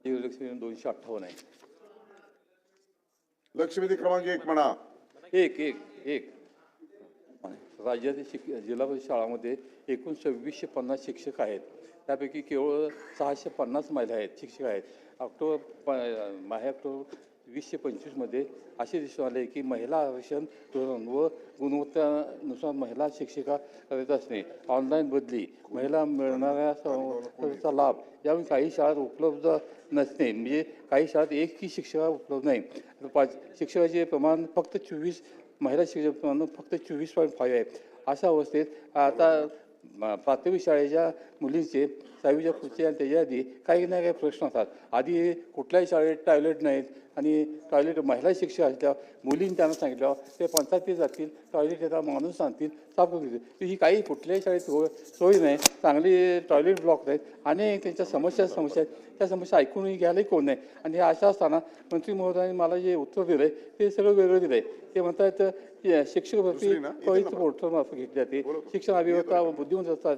लक्ष्मी 258 आहे. लक्षवेधी क्रमांक 1 म्हणा. एक एक एक राज्यातील जिल्हा परिषद शाळांमध्ये एकूण 2650 शिक्षक आहेत. त्यापैकी केवळ 650 महिला आहेत, शिक्षक आहेत. ऑक्टोबर 2025मध्ये असे दिसून आले की महिला आरक्षण धोरण व गुणवत्तेनुसार महिला शिक्षिका करीत असणे, ऑनलाईन बदली, महिला मिळणाऱ्या लाभ यामुळे काही शाळात उपलब्ध नसणे, म्हणजे काही शाळेत एकही शिक्षिका उपलब्ध नाही. शिक्षकाचे प्रमाण फक्त 24, महिला शिक्षक प्रमाण फक्त 24.5 आहे. अशा अवस्थेत आता प्राथमिक शाळेच्या मुलींचे 6वीच्या पुढचे आणि त्याच्या आधी काही ना काही प्रश्न असतात. आधी कुठल्याही शाळेत टॉयलेट नाहीत आणि टॉयलेट महिला शिक्षक असल्यावर मुलींनी त्यांना सांगितल्यावर ते पंचायतीत जातील, टॉयलेट येतात माणूस सांगतील, साफ करून देतील. ही काही कुठल्याही शाळेत सोय नाही, चांगली टॉयलेट ब्लॉक नाहीत, अनेक त्यांच्या समस्या आहेत. त्या समस्या ऐकून घ्यायलाही कोण नाही. आणि हे अशा असताना मंत्री महोदयांनी मला जे उत्तर दिलं आहे ते सगळं वेगळं दिलं आहे. ते म्हणतात शिक्षक भरती पवित्र पोर्टलमार्फत घेतली जाते, शिक्षण अभियंता व बुद्धिमत्ता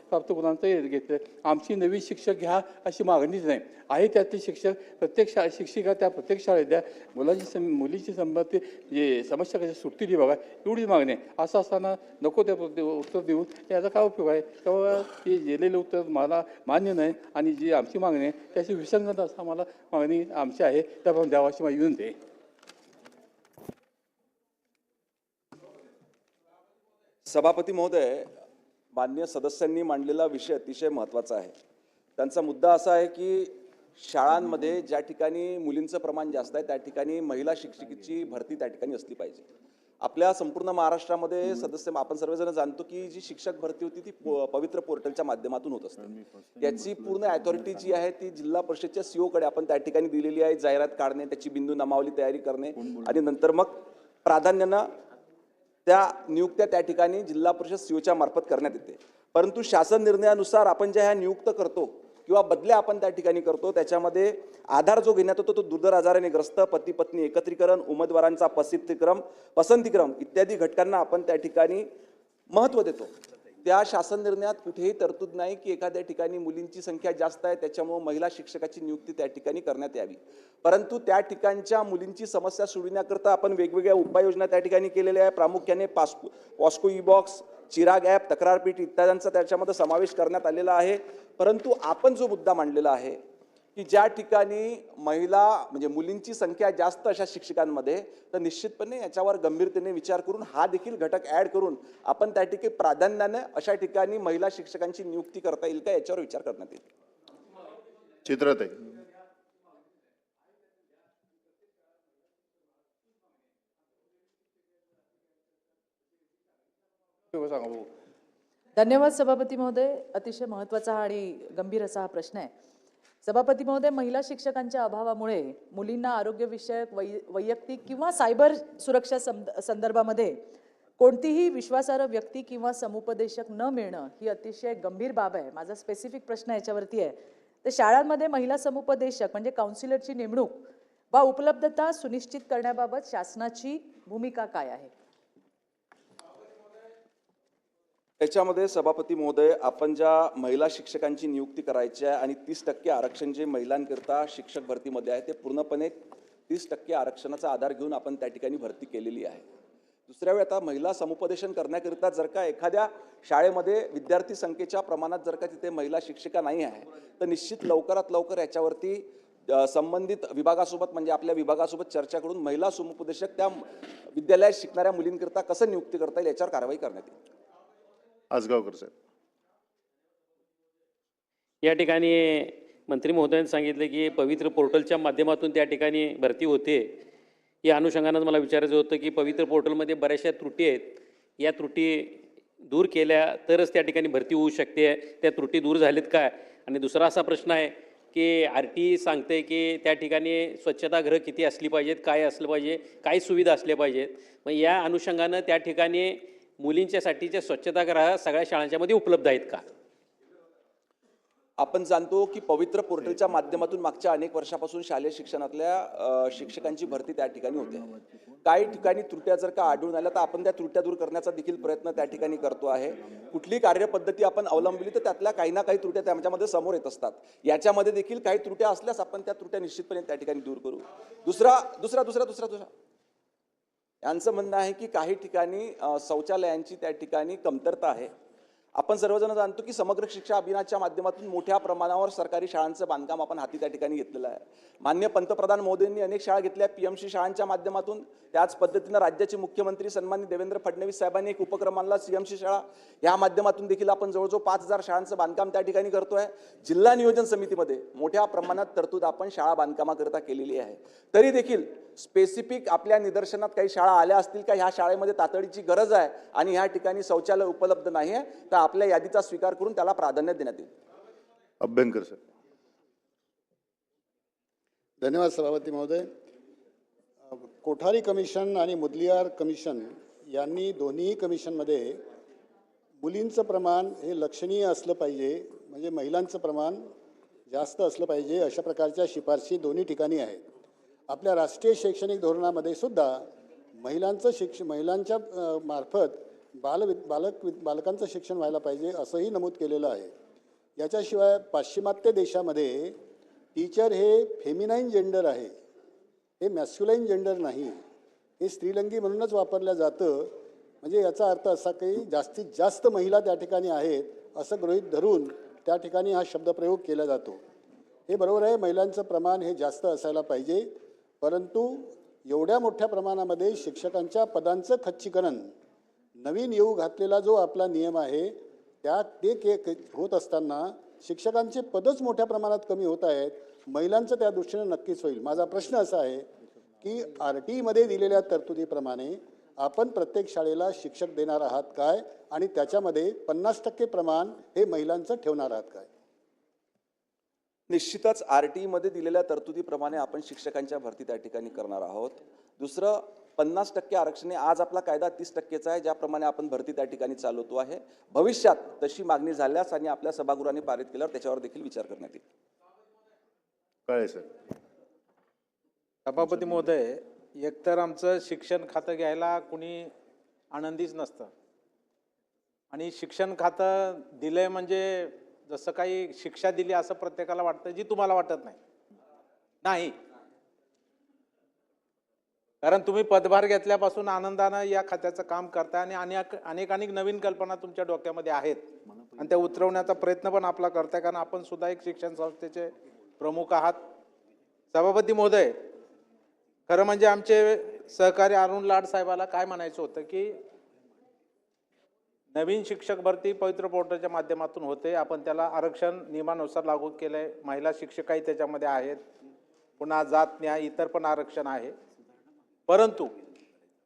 प्राप्त गुणांचं घेतलं. आमची नवीन शिक्षक घ्या अशी मागणीच नाही आहे. त्यातले शिक्षक प्रत्येक शिक्षिका त्या प्रत्येक शाळेत द्या, मुलीची संबंधित जे समस्या कशी सुट्टी दे बघा, एवढीच मागणी आहे. असं असताना नको त्या उत्तर देऊन याचा काय उपयोग आहे? तेव्हा हे दिलेलं उत्तर मला मान्य नाही आणि जी आमची मागणी आहे त्याची विसंगत असं मला मागणी आमची आहे, त्याप्रमाणे द्यावाशी माझी विनंती आहे. सभापती महोदय, माननीय सदस्यांनी मांडलेला विषय अतिशय महत्त्वाचा आहे. त्यांचा मुद्दा असा आहे की शाळांमध्ये ज्या ठिकाणी मुलींचं प्रमाण जास्त आहे त्या ठिकाणी महिला शिक्षिकेची भरती त्या ठिकाणी असली पाहिजे. आपल्या संपूर्ण महाराष्ट्रामध्ये सदस्य आपण सर्वजण जाणतो की जी शिक्षक भरती होती ती पवित्र पोर्टलच्या माध्यमातून होत असते. याची पूर्ण अथॉरिटी जी आहे ती जिल्हा परिषदच्या सीओ कडे आपण त्या ठिकाणी दिलेली आहे. जाहिरात काढणे, त्याची बिंदू नामावली तयारी करणे आणि नंतर मग प्राधान्यानं त्या नियुक्त्या त्या ठिकाणी जिल्हा परिषद सीओच्या मार्फत करण्यात येते. परंतु शासन निर्णयानुसार आपण ज्या ह्या नियुक्त करतो किंवा बदल्या आपण त्या ठिकाणी करतो त्याच्यामध्ये आधार जो घेण्यात येतो तो दुर्धर आजाराने ग्रस्त, पती पत्नी एकत्रीकरण, उमेदवारांचा पसंतीक्रम इत्यादी घटकांना आपण त्या ठिकाणी महत्त्व देतो. त्या शासन निर्णयात कुठेही तरतूद नाही की एखाद्या ठिकाणी मुलींची संख्या जास्त आहे त्याच्यामुळे महिला शिक्षकाची नियुक्ती त्या ठिकाणी करण्यात यावी. परंतु त्या ठिकाणच्या मुलींची समस्या सोडविण्याकरता आपण वेगवेगळ्या उपाययोजना त्या ठिकाणी केलेल्या आहे. प्रामुख्याने POCSO e box, Chirag app, तक्रारपीठ इत्यादींचा त्याच्यामध्ये समावेश करण्यात आलेला आहे. परंतु आपण जो मुद्दा मांडलेला आहे की ज्या ठिकाणी महिला म्हणजे मुलींची संख्या जास्त अशा शिक्षकांमध्ये, तर निश्चितपणे याच्यावर गंभीरतेने विचार करून हा देखील घटक ॲड करून आपण त्या ठिकाणी प्राधान्याने अशा ठिकाणी महिला शिक्षकांची नियुक्ती करता येईल का याच्यावर विचार करण्यात येईल. चित्रताई. धन्यवाद सभापती महोदय. अतिशय महत्त्वाचा आणि गंभीर असा हा प्रश्न आहे. सभापती महोदय, महिला शिक्षकांच्या अभावामुळे मुलींना आरोग्यविषयक वैयक्तिक किंवा सायबर सुरक्षा संदर्भामध्ये कोणतीही विश्वासार्ह व्यक्ती किंवा समुपदेशक न मिळणं ही अतिशय गंभीर बाब आहे. माझा स्पेसिफिक प्रश्न याच्यावरती आहे. तर शाळांमध्ये महिला समुपदेशक म्हणजे काउन्सिलरची नेमणूक वा उपलब्धता सुनिश्चित करण्याबाबत शासनाची भूमिका काय आहे? त्याच्यामध्ये सभापती महोदय, आपण ज्या महिला शिक्षकांची नियुक्ती करायची आहे आणि 30% आरक्षण जे महिलांकरता शिक्षक भरतीमध्ये आहे ते पूर्णपणे 30% आरक्षणाचा आधार घेऊन आपण त्या ठिकाणी भरती केलेली आहे. दुसऱ्या वेळी आता महिला समुपदेशन करण्याकरिता जर का एखाद्या शाळेमध्ये विद्यार्थी संख्येच्या प्रमाणात जर का तिथे महिला शिक्षिका नाही आहे तर निश्चित लवकरात लवकर याच्यावरती संबंधित विभागासोबत म्हणजे आपल्या विभागासोबत चर्चा करून महिला समुपदेशक त्या विद्यालयात शिकणाऱ्या मुलींकरता कसं नियुक्ती करता येईल याच्यावर कारवाई करण्यात येईल. आजगावकर साहेब. या ठिकाणी मंत्री महोदयांनी सांगितले की पवित्र पोर्टलच्या माध्यमातून त्या ठिकाणी भरती होते. या अनुषंगानं मला विचारायचं होतं की पवित्र पोर्टलमध्ये बऱ्याचशा त्रुटी आहेत, या त्रुटी दूर केल्या तरच त्या ठिकाणी भरती होऊ शकते. त्या त्रुटी दूर झालीत काय? आणि दुसरा असा प्रश्न आहे की RT सांगते की त्या ठिकाणी स्वच्छतागृह किती असली पाहिजेत, काय असलं पाहिजे, काय सुविधा असल्या पाहिजेत. मग या अनुषंगानं त्या ठिकाणी मुलींच्यासाठीच्या स्वच्छतागृह सगळ्या शाळांच्यामध्ये उपलब्ध आहेत का? आपण जाणतो की पवित्र पोर्टलच्या माध्यमातून मागच्या अनेक वर्षापासून शालेय शिक्षणातल्या शिक्षकांची भरती त्या ठिकाणी होते. काही ठिकाणी त्रुट्या जर का आढळून आल्या तर आपण त्या त्रुट्या दूर करण्याचा देखील प्रयत्न त्या ठिकाणी करतो आहे. कुठली कार्यपद्धती आपण अवलंबली तर त्यातल्या काही ना काही त्रुट्या त्याच्यामध्ये समोर येत असतात. याच्यामध्ये देखील काही त्रुट्या असल्यास आपण त्या त्रुट्या निश्चितपणे त्या ठिकाणी दूर करू. दुसरा यांचं म्हणणं आहे की काही ठिकाणी शौचालयांची त्या ठिकाणी कमतरता आहे. आपण सर्वजण जाणतो की समग्र शिक्षा अभियानाच्या माध्यमातून मोठ्या प्रमाणावर सरकारी शाळांचं बांधकाम आपण हाती त्या ठिकाणी घेतलेलं आहे. माननीय पंतप्रधान मोदींनी अनेक शाळा घेतल्या पीएमसी शाळांच्या माध्यमातून. त्याच पद्धतीनं राज्याचे मुख्यमंत्री सन्माननीय देवेंद्र फडणवीस साहेबांनी एक उपक्रम आणला सीएमसी शाळा. या माध्यमातून देखील आपण जवळजवळ 5,000 शाळांचं बांधकाम त्या ठिकाणी करतोय. जिल्हा नियोजन समितीमध्ये मोठ्या प्रमाणात तरतूद आपण शाळा बांधकामाकरता केलेली आहे. तरी देखील स्पेसिफिक आपल्या निदर्शनात काही शाळा आल्या असतील का ह्या शाळेमध्ये तातडीची गरज आहे आणि ह्या ठिकाणी शौचालय उपलब्ध नाही आहे तर आपल्या यादीचा स्वीकार करून त्याला प्राधान्य देण्यात येईल. अभ्यंकर सर. धन्यवाद सभापती महोदय. कोठारी कमिशन आणि मुदलियार कमिशन यांनी दोन्ही कमिशनमध्ये मुलींचं प्रमाण हे लक्षणीय असलं पाहिजे, म्हणजे महिलांचं प्रमाण जास्त असलं पाहिजे अशा प्रकारच्या शिफारशी दोन्ही ठिकाणी आहेत. आपल्या राष्ट्रीय शैक्षणिक धोरणामध्ये सुद्धा महिलांच्या मार्फत बालकांचं शिक्षण व्हायला पाहिजे असंही नमूद केलेलं आहे. याच्याशिवाय पाश्चिमात्य देशामध्ये टीचर हे फेमिनाईन जेंडर आहे, हे मॅस्क्युलाईन जेंडर नाही. हे स्त्रीलिंगी म्हणूनच वापरलं जातं. म्हणजे याचा अर्थ असा की जास्तीत जास्त महिला त्या ठिकाणी आहेत असं गृहीत धरून त्या ठिकाणी हा शब्दप्रयोग केला जातो. हे बरोबर आहे, महिलांचं प्रमाण हे जास्त असायला पाहिजे. परंतु एवढ्या मोठ्या प्रमाणामध्ये शिक्षकांच्या पदांचं खच्चीकरण नवीन येऊ घातलेला जो आपला नियम आहे ते होत असताना शिक्षकांचे पदच मोठ्या प्रमाणात कमी होत आहेत. महिलांचं त्या दृष्टीनं नक्कीच होईल. माझा प्रश्न असा आहे की RTमध्ये दिलेल्या तरतुदीप्रमाणे आपण प्रत्येक शाळेला शिक्षक देणार आहात काय आणि त्याच्यामध्ये 50% प्रमाण हे महिलांचं ठेवणार आहात काय? निश्चितच RTमध्ये दिलेल्या तरतुदीप्रमाणे आपण शिक्षकांच्या भरती त्या ठिकाणी करणार आहोत. दुसरं 50% आरक्षण आज आपला कायदा 30%चा आहे, ज्याप्रमाणे आपण भरती त्या ठिकाणी चालवतो आहे. भविष्यात तशी मागणी झाल्यास आणि आपल्या सभागृहाने पारित केल्यावर त्याच्यावर देखील विचार करण्यात येईल. काळे सर. सभापती महोदय, एकतर आमचं शिक्षण खातं घ्यायला कुणी आनंदीच नसतं आणि शिक्षण खातं दिलंय म्हणजे जसं काही शिक्षा दिली असं प्रत्येकाला वाटतं, जी तुम्हाला वाटत नाही. कारण तुम्ही पदभार घेतल्यापासून आनंदानं या खात्याचं काम करताय आणि अनेक नवीन कल्पना तुमच्या डोक्यामध्ये आहेत आणि त्या उतरवण्याचा प्रयत्न पण आपला करताय, कारण आपण सुद्धा एक शिक्षण संस्थेचे प्रमुख आहात. सभापती महोदय, खरं म्हणजे आमचे सहकारी अरुण लाड साहेबाला काय म्हणायचं होतं की नवीन शिक्षक भरती पवित्र पोर्टलच्या माध्यमातून होते. आपण त्याला आरक्षण नियमानुसार लागू केलंय. महिला शिक्षकही त्याच्यामध्ये आहेत. पुन्हा जात न्याय इतर पण आरक्षण आहे. परंतु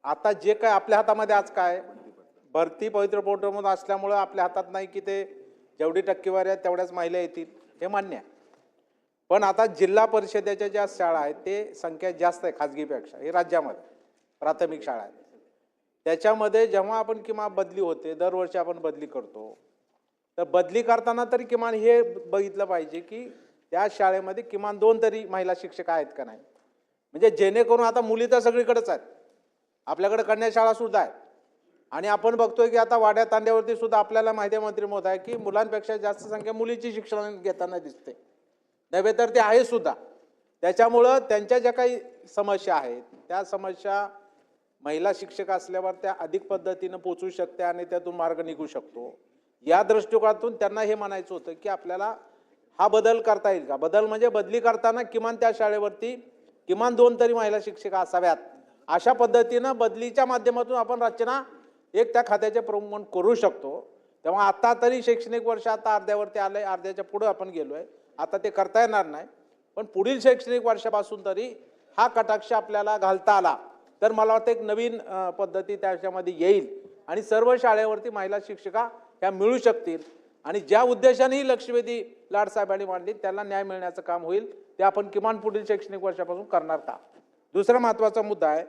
आता जे काय आपल्या हातामध्ये आज काय भरती पवित्र पोर्टलमधून असल्यामुळं आपल्या हातात नाही की ते जेवढी टक्केवारी आहे तेवढ्याच महिला येतील, हे मान्य आहे. पण आता जिल्हा परिषदेच्या ज्या शाळा आहेत ते संख्या जास्त आहे खाजगीपेक्षा. हे राज्यामध्ये प्राथमिक शाळा आहेत. त्याच्यामध्ये जेव्हा आपण किमान बदली होते, दरवर्षी आपण बदली करतो, तर बदली करताना तरी किमान हे बघितलं पाहिजे की त्या शाळेमध्ये किमान 2 तरी महिला शिक्षक आहेत का नाही. म्हणजे जेणेकरून आता मुली तर सगळीकडेच आहेत, आपल्याकडे कन्या शाळा सुद्धा आहेत आणि आपण बघतोय की आता वाड्या तांड्यावरती सुद्धा आपल्याला माहिती आहे मंत्री महोदय की मुलांपेक्षा जास्त संख्या मुलीची शिक्षण घेताना दिसते, नव्हे तर ते आहे सुद्धा. त्याच्यामुळं त्यांच्या ज्या काही समस्या आहेत त्या समस्या महिला शिक्षक असल्यावर त्या अधिक पद्धतीनं पोचू शकते आणि त्यातून मार्ग निघू शकतो. या दृष्टिकोनातून त्यांना हे म्हणायचं होतं की आपल्याला हा बदल करता येईल का. बदल म्हणजे बदली करताना किमान त्या शाळेवरती किमान 2 तरी महिला शिक्षिका असाव्यात. अशा पद्धतीनं बदलीच्या माध्यमातून आपण रचना एक त्या खात्याचे प्रमुख म्हणून करू शकतो. तेव्हा आता तरी शैक्षणिक वर्ष आता अर्ध्यावरती आलंय, अर्ध्याच्या पुढे आपण गेलोय. आता ते करता येणार नाही, पण पुढील शैक्षणिक वर्षापासून तरी हा कटाक्ष आपल्याला घालता आला तर मला वाटतं एक नवीन पद्धती त्याच्यामध्ये येईल आणि सर्व शाळेवरती महिला शिक्षिका ह्या मिळू शकतील आणि ज्या उद्देशाने ही लक्षवेधी लाडसाहेबांनी मांडली त्याला न्याय मिळण्याचं काम होईल. ते आपण किमान पुढील शैक्षणिक वर्षापासून करणार का. दुसरा महत्त्वाचा मुद्दा आहे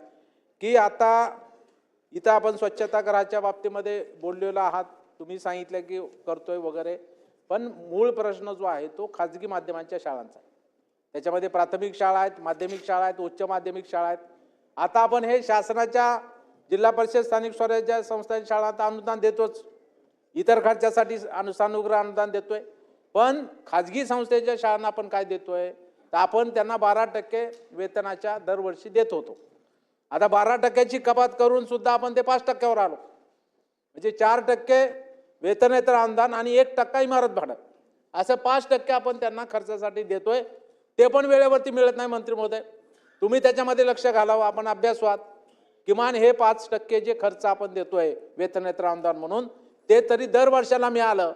की आता इथं आपण स्वच्छतागृहाच्या बाबतीमध्ये बोललेलो आहात, तुम्ही सांगितलं की करतोय वगैरे. पण मूळ प्रश्न जो आहे तो खाजगी माध्यमांच्या शाळांचा आहे. त्याच्यामध्ये प्राथमिक शाळा आहेत, माध्यमिक शाळा आहेत, उच्च माध्यमिक शाळा आहेत. आता आपण हे शासनाच्या जिल्हा परिषद स्थानिक स्वराज्य संस्थांच्या शाळांना अनुदान देतोच, इतर खर्चासाठी सानुग्रह अनुदान देतोय. पण खाजगी संस्थेच्या शाळांना आपण काय देतोय, तर आपण त्यांना 12% वेतनाच्या दरवर्षी देत होतो. आता 12%ची कपात करून सुद्धा आपण ते 5%वर आलो. म्हणजे 4% वेतनेतर अनुदान आणि 1% इमारत भाडं, असं 5% आपण त्यांना खर्चासाठी देतोय. ते पण वेळेवरती मिळत नाही. मंत्री महोदय, तुम्ही त्याच्यामध्ये लक्ष घालावं. आपण अभ्यास व्हात. किमान हे 5% जे खर्च आपण देतोय वेतनेतर अनुदान म्हणून, ते तरी दर वर्षाला मिळालं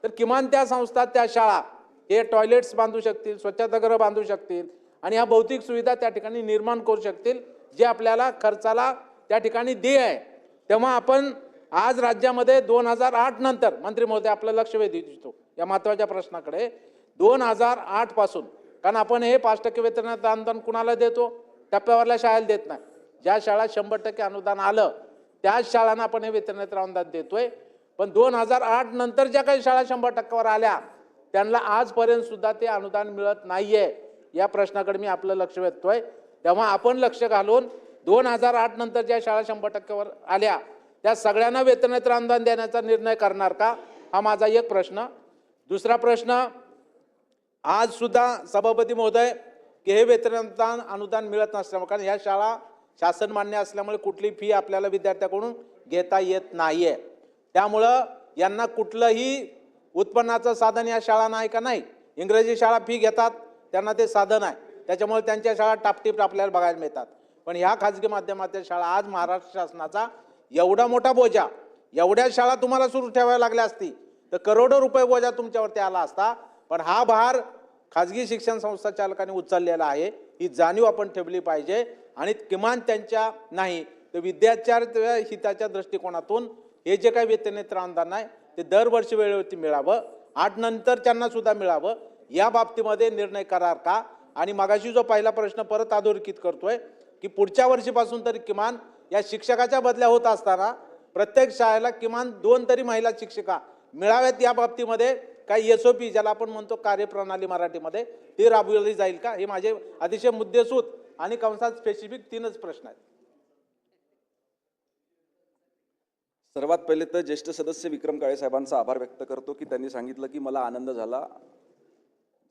तर किमान त्या संस्था, त्या शाळा हे टॉयलेट्स बांधू शकतील, स्वच्छतागृह बांधू शकतील आणि ह्या भौतिक सुविधा त्या ठिकाणी निर्माण करू शकतील, जे आपल्याला खर्चाला त्या ठिकाणी देय आहे. तेव्हा आपण आज राज्यामध्ये 2008 नंतर, मंत्री महोदय आपलं लक्ष वेधू इच्छितो या महत्त्वाच्या प्रश्नाकडे. 2008 पासून, कारण आपण हे 5% वेतनाचं अनुदान कुणाला देतो, टप्प्यावरल्या शाळेला देत नाही. ज्या शाळा 100% अनुदान आलं त्याच शाळांना आपण हे वेतनेतर अनुदान देतोय. पण 2008 नंतर ज्या काही शाळा 100%वर आल्या त्यांना आजपर्यंत सुद्धा ते अनुदान मिळत नाहीये. या प्रश्नाकडे मी आपलं लक्ष वेधतोय. तेव्हा आपण लक्ष घालून 2008 नंतर ज्या शाळा 100%वर आल्या त्या सगळ्यांना वेतनेतर अनुदान देण्याचा निर्णय करणार का, हा माझा एक प्रश्न. दुसरा प्रश्न, आज सुद्धा सभापती महोदय की हे वेतनेतर अनुदान मिळत नसल्यामुळे, कारण ह्या शाळा शासन मान्य असल्यामुळे कुठली फी आपल्याला विद्यार्थ्याकडून घेता येत नाहीये. त्यामुळं यांना कुठलंही उत्पन्नाचं साधन या शाळा नाही का नाही. इंग्रजी शाळा फी घेतात, त्यांना ते साधन आहे, त्याच्यामुळे त्यांच्या शाळा टापटीप आपल्याला बघायला मिळतात. पण ह्या खाजगी माध्यमातील शाळा, आज महाराष्ट्र शासनाचा एवढा मोठा बोजा, एवढ्या शाळा तुम्हाला सुरू ठेवायला लागल्या असती तर करोडो रुपये बोजा तुमच्यावरती आला असता. पण हा भार खाजगी शिक्षण संस्था चालकांनी उचललेला आहे. ही जाणीव आपण ठेवली पाहिजे आणि किमान त्यांच्या नाही तर विद्यार्थ्यांच्या हिताच्या दृष्टिकोनातून हे जे काही वेतनेतर अनुदान आहे ते दरवर्षी वेळेवरती मिळावं, 8 नंतर त्यांना सुद्धा मिळावं. या बाबतीमध्ये निर्णय करार का. आणि मगाशी जो पहिला प्रश्न परत अधोरेखित करतोय की पुढच्या वर्षीपासून तरी किमान या शिक्षकाच्या बदल्या होत असताना प्रत्येक शाळेला किमान 2 तरी महिला शिक्षिका मिळाव्यात. या बाबतीमध्ये काही SOP, ज्याला आपण म्हणतो कार्यप्रणाली मराठीमध्ये, ती राबवली जाईल का. हे माझे अतिशय मुद्देसूद आणि कंसात स्पेसिफिक 3च प्रश्न आहेत. सर्वात पहिले तर ज्येष्ठ सदस्य विक्रम काळे साहेबांचा आभार व्यक्त करतो की त्यांनी सांगितलं की मला आनंद झाला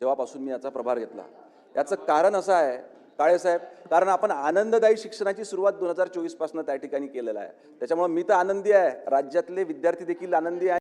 जेव्हापासून मी याचा प्रभार घेतला. याचं कारण असं आहे काळे साहेब, कारण आपण आनंददायी शिक्षणाची सुरुवात 2024 पासून त्या ठिकाणी केलेला आहे. त्याच्यामुळे मी तर आनंदी आहे, राज्यातले विद्यार्थी देखील आनंदी आहे.